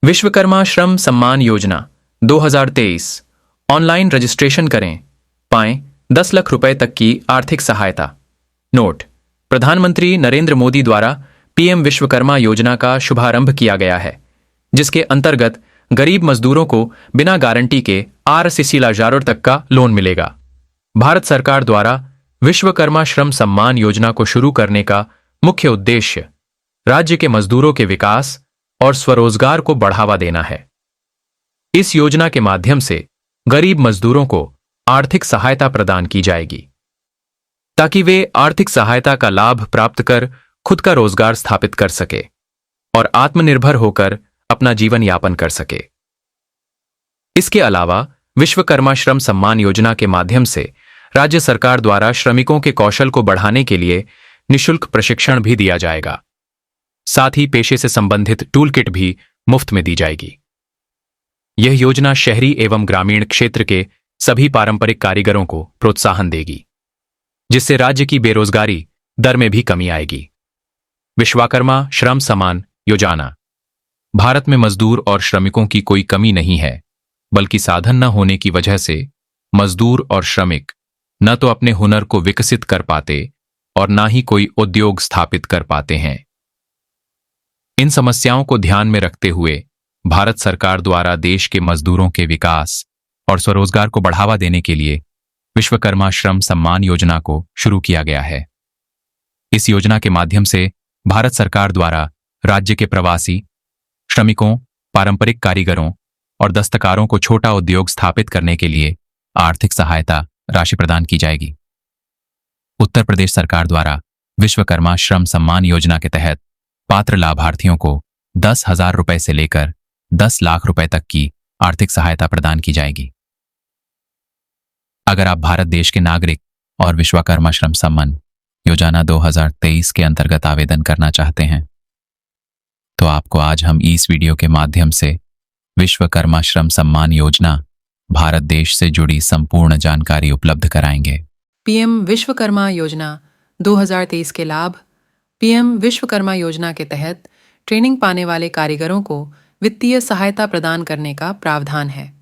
विश्वकर्मा श्रम Samman Yojana 2023 online registration करें, पाएं 10 लाख रुपए तक की आर्थिक सहायता। नोट: प्रधानमंत्री नरेंद्र मोदी द्वारा पीएम विश्वकर्मा योजना का शुभारंभ किया गया है, जिसके अंतर्गत गरीब मजदूरों को बिना गारंटी के 60,000 तक का लोन मिलेगा। भारत सरकार द्वारा विश्वकर्मा श्रम सम्मान योजना को शुरू करने का मुख्य उद्देश्य राज्य के मजदूरों के विकास और स्वरोजगार को बढ़ावा देना है। इस योजना के माध्यम से गरीब मजदूरों को आर्थिक सहायता प्रदान की जाएगी, ताकि वे आर्थिक सहायता का लाभ प्राप्त कर खुद का रोजगार स्थापित कर सके और आत्मनिर्भर होकर अपना जीवन यापन कर सके। इसके अलावा विश्वकर्मा श्रम सम्मान योजना के माध्यम से राज्य सरकार द्वारा श्रमिकों के कौशल को बढ़ाने के लिए निःशुल्क प्रशिक्षण भी दिया जाएगा। साथ ही पेशे से संबंधित टूल किट भी मुफ्त में दी जाएगी। यह योजना शहरी एवं ग्रामीण क्षेत्र के सभी पारंपरिक कारीगरों को प्रोत्साहन देगी, जिससे राज्य की बेरोजगारी दर में भी कमी आएगी। विश्वकर्मा श्रम सम्मान योजना: भारत में मजदूर और श्रमिकों की कोई कमी नहीं है, बल्कि साधन न होने की वजह से मजदूर और श्रमिक न तो अपने हुनर को विकसित कर पाते और न ही कोई उद्योग स्थापित कर पाते हैं। इन समस्याओं को ध्यान में रखते हुए भारत सरकार द्वारा देश के मजदूरों के विकास और स्वरोजगार को बढ़ावा देने के लिए विश्वकर्मा श्रम सम्मान योजना को शुरू किया गया है। इस योजना के माध्यम से भारत सरकार द्वारा राज्य के प्रवासी श्रमिकों, पारंपरिक कारीगरों और दस्तकारों को छोटा उद्योग स्थापित करने के लिए आर्थिक सहायता राशि प्रदान की जाएगी। उत्तर प्रदेश सरकार द्वारा विश्वकर्मा श्रम सम्मान योजना के तहत पात्र लाभार्थियों को 10,000 रुपए से लेकर 10 लाख रुपए तक की आर्थिक सहायता प्रदान की जाएगी। अगर आप भारत देश के नागरिक और विश्वकर्मा श्रम सम्मान योजना 2023 के अंतर्गत आवेदन करना चाहते हैं, तो आपको आज हम इस वीडियो के माध्यम से विश्वकर्मा श्रम सम्मान योजना भारत देश से जुड़ी संपूर्ण जानकारी उपलब्ध कराएंगे। पीएम विश्वकर्मा योजना 2023 के लाभ। पीएम विश्वकर्मा योजना के तहत ट्रेनिंग पाने वाले कारीगरों को वित्तीय सहायता प्रदान करने का प्रावधान है।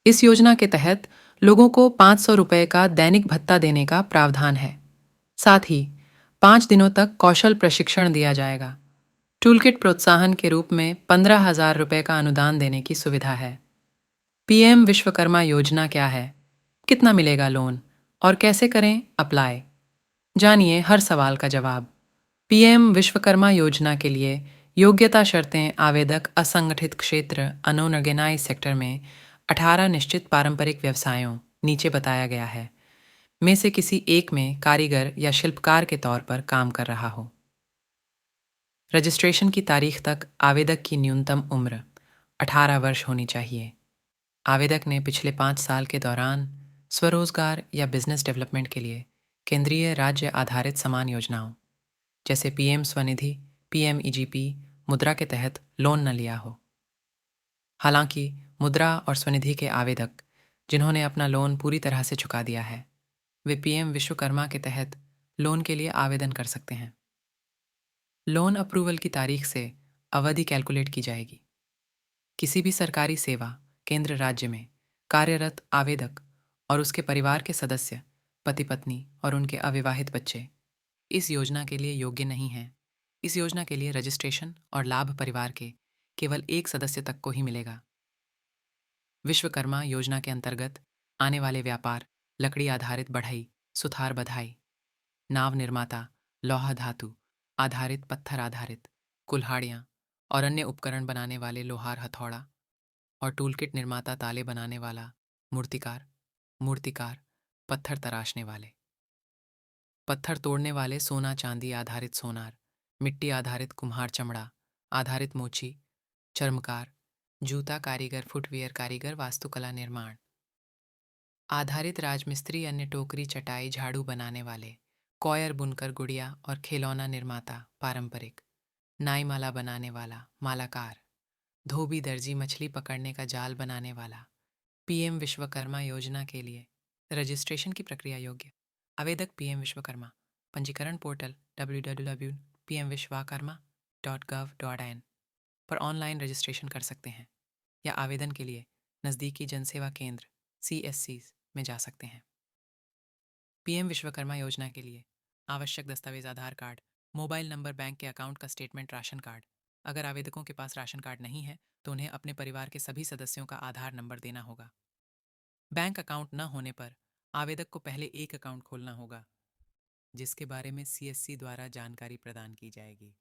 इस योजना के तहत लोगों को 500 रुपये का दैनिक भत्ता देने का प्रावधान है। साथ ही 5 दिनों तक कौशल प्रशिक्षण दिया जाएगा। टूलकिट प्रोत्साहन के रूप में 15,000 रुपये का अनुदान देने की सुविधा है। पीएम विश्वकर्मा योजना क्या है, कितना मिलेगा लोन और कैसे करें अप्लाई? जानिए हर सवाल का जवाब। पीएम विश्वकर्मा योजना के लिए योग्यता शर्तें: आवेदक असंगठित क्षेत्र अनऑर्गेनाइज्ड सेक्टर में 18 निश्चित पारंपरिक व्यवसायों नीचे बताया गया है में से किसी एक में कारीगर या शिल्पकार के तौर पर काम कर रहा हो। रजिस्ट्रेशन की तारीख तक आवेदक की न्यूनतम उम्र 18 वर्ष होनी चाहिए। आवेदक ने पिछले 5 साल के दौरान स्वरोजगार या बिजनेस डेवलपमेंट के लिए केंद्रीय राज्य आधारित समान योजनाओं जैसे पीएम स्वनिधि, पीएमईजीपी, मुद्रा के तहत लोन न लिया हो। हालांकि मुद्रा और स्वनिधि के आवेदक जिन्होंने अपना लोन पूरी तरह से चुका दिया है, वे पीएम विश्वकर्मा के तहत लोन के लिए आवेदन कर सकते हैं। लोन अप्रूवल की तारीख से अवधि कैलकुलेट की जाएगी। किसी भी सरकारी सेवा केंद्र राज्य में कार्यरत आवेदक और उसके परिवार के सदस्य, पति पत्नी और उनके अविवाहित बच्चे इस योजना के लिए योग्य नहीं हैं। इस योजना के लिए रजिस्ट्रेशन और लाभ परिवार के केवल एक सदस्य तक को ही मिलेगा। विश्वकर्मा योजना के अंतर्गत आने वाले व्यापार लकड़ी आधारित बढ़ई, सुथार बधाई, नाव निर्माता, लौह धातु आधारित, पत्थर आधारित, कुल्हाड़ियाँ और अन्य उपकरण बनाने वाले लोहार हथौड़ा और टूलकिट निर्माता, ताले बनाने वाला, मूर्तिकार, पत्थर तराशने वाले, पत्थर तोड़ने वाले, सोना चांदी आधारित सोनार, मिट्टी आधारित कुम्हार, चमड़ा आधारित मोची, चर्मकार, जूता कारीगर, फुटवियर कारीगर, वास्तुकला निर्माण आधारित राजमिस्त्री, अन्य टोकरी, चटाई, झाड़ू बनाने वाले, कॉयर बुनकर, गुड़िया और खिलौना निर्माता, पारंपरिक, नाई माला बनाने वाला, मालाकार, धोबी, दर्जी, मछली पकड़ने का जाल बनाने वाला। पीएम विश्वकर्मा योजना के लिए रजिस्ट्रेशन की प्रक्रिया योग्य आवेदक पीएम विश्वकर्मा पंजीकरण पोर्टल www.pmvishwakarma.gov.in पर ऑनलाइन रजिस्ट्रेशन कर सकते हैं या आवेदन के लिए नज़दीकी जनसेवा केंद्र CSCs में जा सकते हैं। PM विश्वकर्मा योजना के लिए आवश्यक दस्तावेज आधार कार्ड, मोबाइल नंबर, बैंक के अकाउंट का स्टेटमेंट, राशन कार्ड। अगर आवेदकों के पास राशन कार्ड नहीं है तो उन्हें अपने परिवार के सभी सदस्यों का आधार नंबर देना होगा। बैंक अकाउंट न होने पर आवेदक को पहले एक अकाउंट खोलना होगा जिसके बारे में CSC द्वारा जानकारी प्रदान की जाएगी।